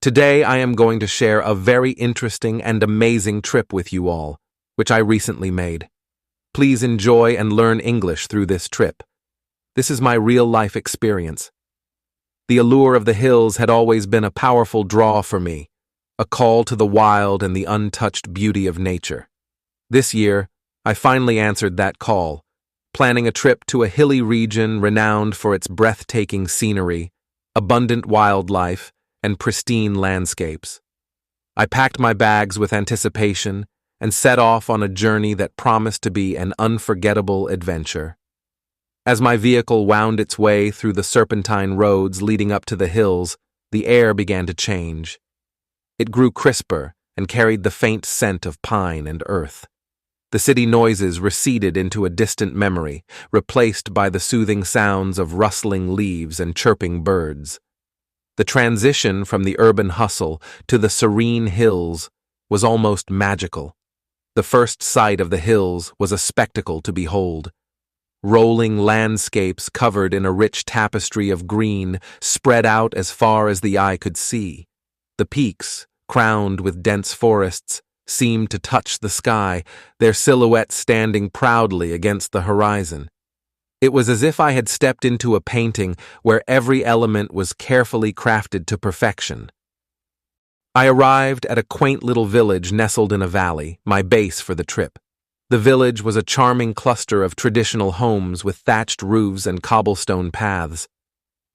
Today I am going to share a very interesting and amazing trip with you all, which I recently made. Please enjoy and learn English through this trip. This is my real-life experience. The allure of the hills had always been a powerful draw for me, a call to the wild and the untouched beauty of nature. This year, I finally answered that call, planning a trip to a hilly region renowned for its breathtaking scenery, abundant wildlife, and pristine landscapes. I packed my bags with anticipation and set off on a journey that promised to be an unforgettable adventure. As my vehicle wound its way through the serpentine roads leading up to the hills, the air began to change. It grew crisper and carried the faint scent of pine and earth. The city noises receded into a distant memory, replaced by the soothing sounds of rustling leaves and chirping birds. The transition from the urban hustle to the serene hills was almost magical. The first sight of the hills was a spectacle to behold. Rolling landscapes covered in a rich tapestry of green spread out as far as the eye could see. The peaks, crowned with dense forests, seemed to touch the sky, their silhouettes standing proudly against the horizon. It was as if I had stepped into a painting where every element was carefully crafted to perfection. I arrived at a quaint little village nestled in a valley, my base for the trip. The village was a charming cluster of traditional homes with thatched roofs and cobblestone paths.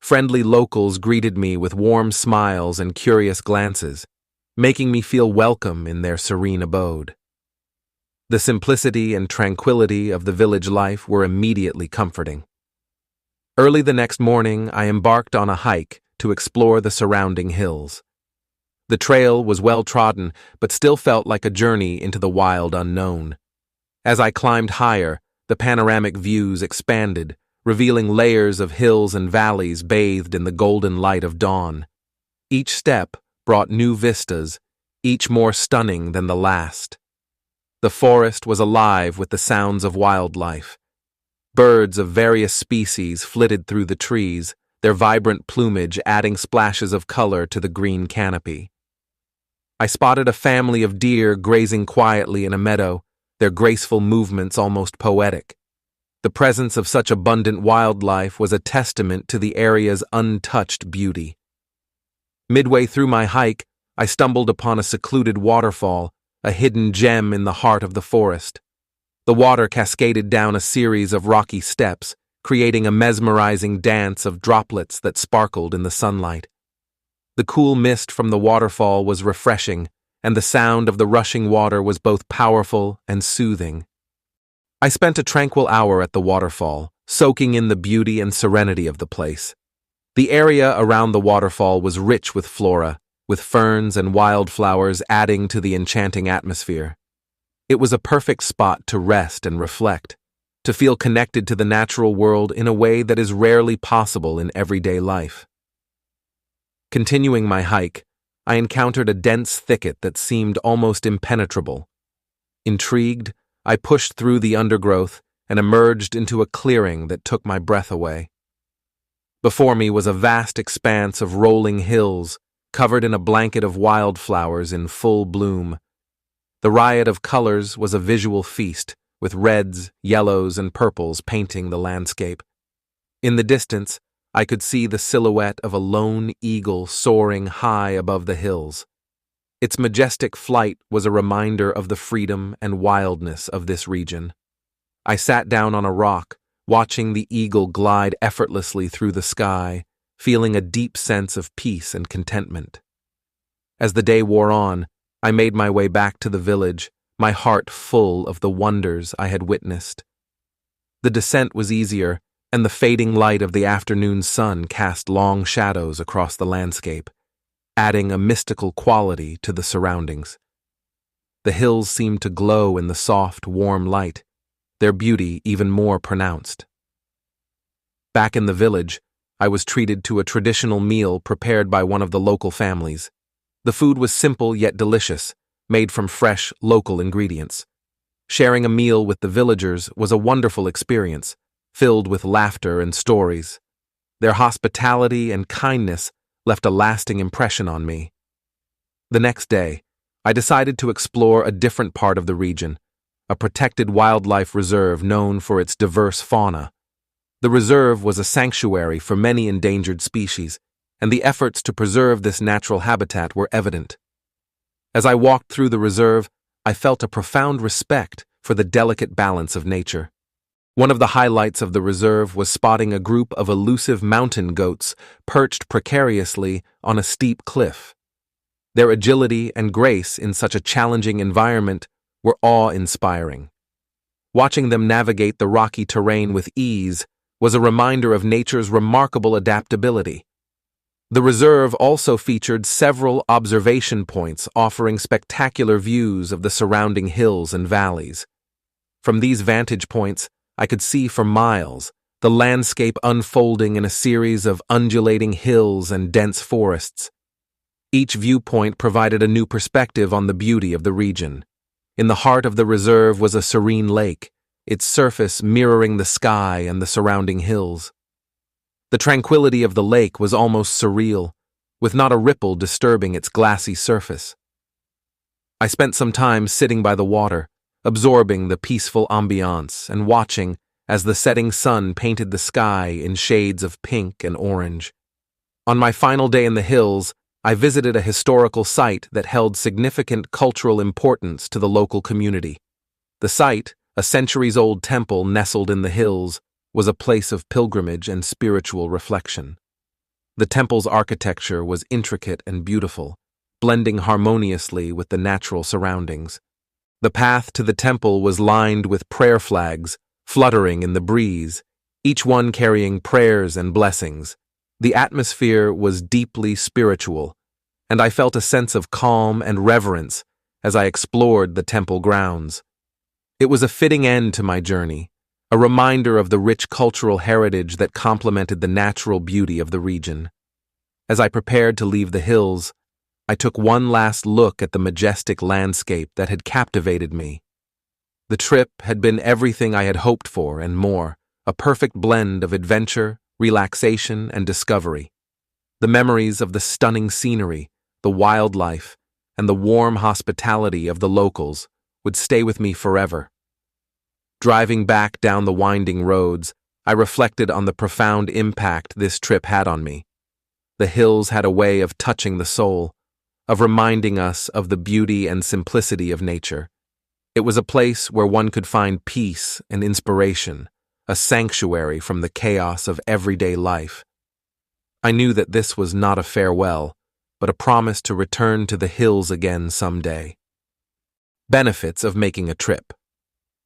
Friendly locals greeted me with warm smiles and curious glances, making me feel welcome in their serene abode. The simplicity and tranquility of the village life were immediately comforting. Early the next morning, I embarked on a hike to explore the surrounding hills. The trail was well-trodden, but still felt like a journey into the wild unknown. As I climbed higher, the panoramic views expanded, revealing layers of hills and valleys bathed in the golden light of dawn. Each step brought new vistas, each more stunning than the last. The forest was alive with the sounds of wildlife. Birds of various species flitted through the trees, their vibrant plumage adding splashes of color to the green canopy. I spotted a family of deer grazing quietly in a meadow, their graceful movements almost poetic. The presence of such abundant wildlife was a testament to the area's untouched beauty. Midway through my hike, I stumbled upon a secluded waterfall, a hidden gem in the heart of the forest. The water cascaded down a series of rocky steps, creating a mesmerizing dance of droplets that sparkled in the sunlight. The cool mist from the waterfall was refreshing, and the sound of the rushing water was both powerful and soothing. I spent a tranquil hour at the waterfall, soaking in the beauty and serenity of the place. The area around the waterfall was rich with flora, with ferns and wildflowers adding to the enchanting atmosphere. It was a perfect spot to rest and reflect, to feel connected to the natural world in a way that is rarely possible in everyday life. Continuing my hike, I encountered a dense thicket that seemed almost impenetrable. Intrigued, I pushed through the undergrowth and emerged into a clearing that took my breath away. Before me was a vast expanse of rolling hills, covered in a blanket of wildflowers in full bloom. The riot of colors was a visual feast, with reds, yellows, and purples painting the landscape. In the distance, I could see the silhouette of a lone eagle soaring high above the hills. Its majestic flight was a reminder of the freedom and wildness of this region. I sat down on a rock, watching the eagle glide effortlessly through the sky, feeling a deep sense of peace and contentment. As the day wore on, I made my way back to the village, my heart full of the wonders I had witnessed. The descent was easier, and the fading light of the afternoon sun cast long shadows across the landscape, adding a mystical quality to the surroundings. The hills seemed to glow in the soft, warm light, their beauty even more pronounced. Back in the village, I was treated to a traditional meal prepared by one of the local families. The food was simple yet delicious, made from fresh, local ingredients. Sharing a meal with the villagers was a wonderful experience, filled with laughter and stories. Their hospitality and kindness left a lasting impression on me. The next day, I decided to explore a different part of the region, a protected wildlife reserve known for its diverse fauna. The reserve was a sanctuary for many endangered species, and the efforts to preserve this natural habitat were evident. As I walked through the reserve, I felt a profound respect for the delicate balance of nature. One of the highlights of the reserve was spotting a group of elusive mountain goats perched precariously on a steep cliff. Their agility and grace in such a challenging environment were awe-inspiring. Watching them navigate the rocky terrain with ease was a reminder of nature's remarkable adaptability. The reserve also featured several observation points offering spectacular views of the surrounding hills and valleys. From these vantage points, I could see for miles, the landscape unfolding in a series of undulating hills and dense forests. Each viewpoint provided a new perspective on the beauty of the region. In the heart of the reserve was a serene lake, its surface mirroring the sky and the surrounding hills. The tranquility of the lake was almost surreal, with not a ripple disturbing its glassy surface. I spent some time sitting by the water, absorbing the peaceful ambiance and watching as the setting sun painted the sky in shades of pink and orange. On my final day in the hills, I visited a historical site that held significant cultural importance to the local community. The site, a centuries-old temple nestled in the hills, was a place of pilgrimage and spiritual reflection. The temple's architecture was intricate and beautiful, blending harmoniously with the natural surroundings. The path to the temple was lined with prayer flags, fluttering in the breeze, each one carrying prayers and blessings. The atmosphere was deeply spiritual, and I felt a sense of calm and reverence as I explored the temple grounds. It was a fitting end to my journey, a reminder of the rich cultural heritage that complemented the natural beauty of the region. As I prepared to leave the hills, I took one last look at the majestic landscape that had captivated me. The trip had been everything I had hoped for and more, a perfect blend of adventure, relaxation, and discovery. The memories of the stunning scenery, the wildlife, and the warm hospitality of the locals would stay with me forever. Driving back down the winding roads, I reflected on the profound impact this trip had on me. The hills had a way of touching the soul, of reminding us of the beauty and simplicity of nature. It was a place where one could find peace and inspiration, a sanctuary from the chaos of everyday life. I knew that this was not a farewell, but a promise to return to the hills again someday. Benefits of making a trip.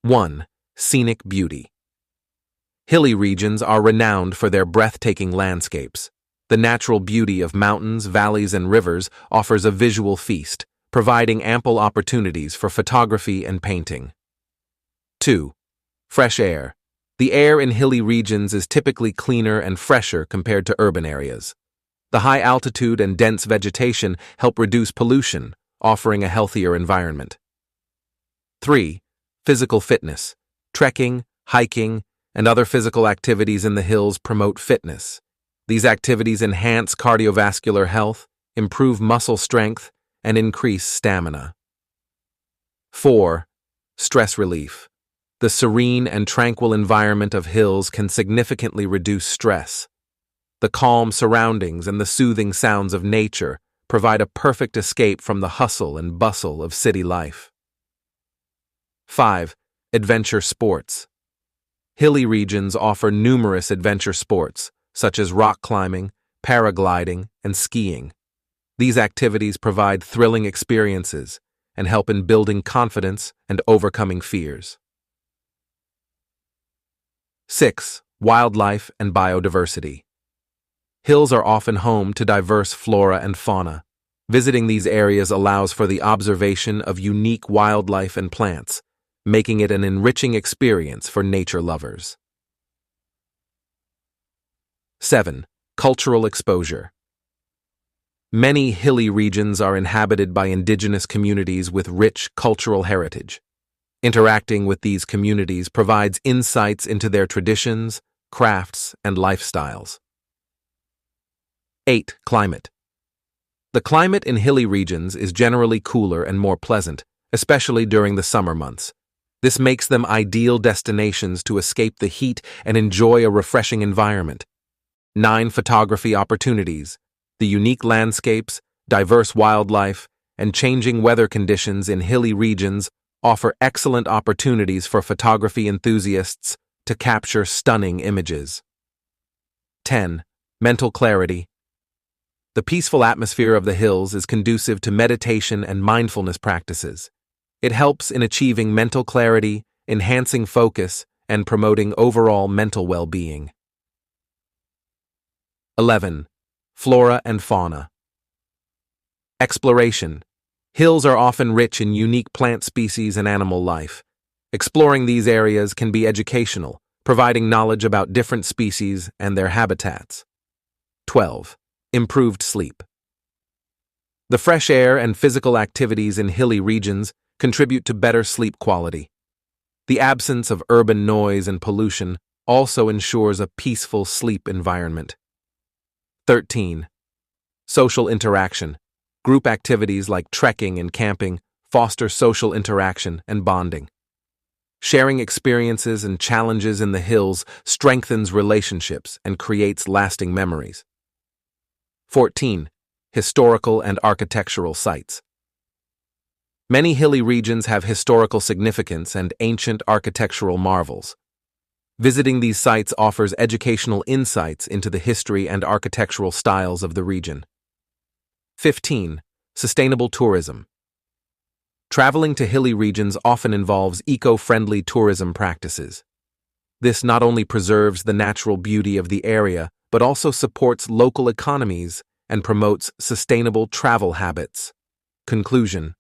1. Scenic beauty. Hilly regions are renowned for their breathtaking landscapes. The natural beauty of mountains, valleys, and rivers offers a visual feast, providing ample opportunities for photography and painting. 2. Fresh air. The air in hilly regions is typically cleaner and fresher compared to urban areas. The high altitude and dense vegetation help reduce pollution, offering a healthier environment. 3. Physical fitness. Trekking, hiking, and other physical activities in the hills promote fitness. These activities enhance cardiovascular health, improve muscle strength, and increase stamina. 4. Stress relief. The serene and tranquil environment of hills can significantly reduce stress. The calm surroundings and the soothing sounds of nature provide a perfect escape from the hustle and bustle of city life. 5. Adventure sports. Hilly regions offer numerous adventure sports, such as rock climbing, paragliding, and skiing. These activities provide thrilling experiences and help in building confidence and overcoming fears. 6. Wildlife and biodiversity. Hills are often home to diverse flora and fauna. Visiting these areas allows for the observation of unique wildlife and plants, making it an enriching experience for nature lovers. 7. Cultural exposure. Many hilly regions are inhabited by indigenous communities with rich cultural heritage. Interacting with these communities provides insights into their traditions, crafts, and lifestyles. 8. Climate. The climate in hilly regions is generally cooler and more pleasant, especially during the summer months. This makes them ideal destinations to escape the heat and enjoy a refreshing environment. 9. Photography opportunities. The unique landscapes, diverse wildlife, and changing weather conditions in hilly regions offer excellent opportunities for photography enthusiasts to capture stunning images. 10. Mental clarity. The peaceful atmosphere of the hills is conducive to meditation and mindfulness practices. It helps in achieving mental clarity, enhancing focus, and promoting overall mental well-being. 11. Flora and fauna. Exploration. Hills are often rich in unique plant species and animal life. Exploring these areas can be educational, providing knowledge about different species and their habitats. 12. Improved sleep. The fresh air and physical activities in hilly regions contribute to better sleep quality. The absence of urban noise and pollution also ensures a peaceful sleep environment. 13. Social interaction. Group activities like trekking and camping foster social interaction and bonding. Sharing experiences and challenges in the hills strengthens relationships and creates lasting memories. 14. Historical and architectural sites. Many hilly regions have historical significance and ancient architectural marvels. Visiting these sites offers educational insights into the history and architectural styles of the region. 15. Sustainable tourism. Traveling to hilly regions often involves eco-friendly tourism practices. This not only preserves the natural beauty of the area, but also supports local economies and promotes sustainable travel habits. Conclusion.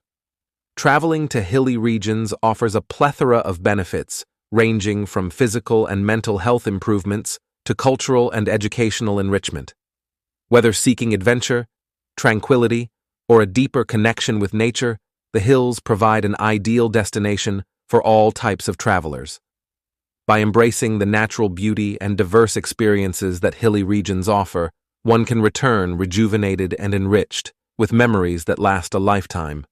Traveling to hilly regions offers a plethora of benefits, ranging from physical and mental health improvements to cultural and educational enrichment. Whether seeking adventure, tranquility, or a deeper connection with nature, the hills provide an ideal destination for all types of travelers. By embracing the natural beauty and diverse experiences that hilly regions offer, one can return rejuvenated and enriched, with memories that last a lifetime.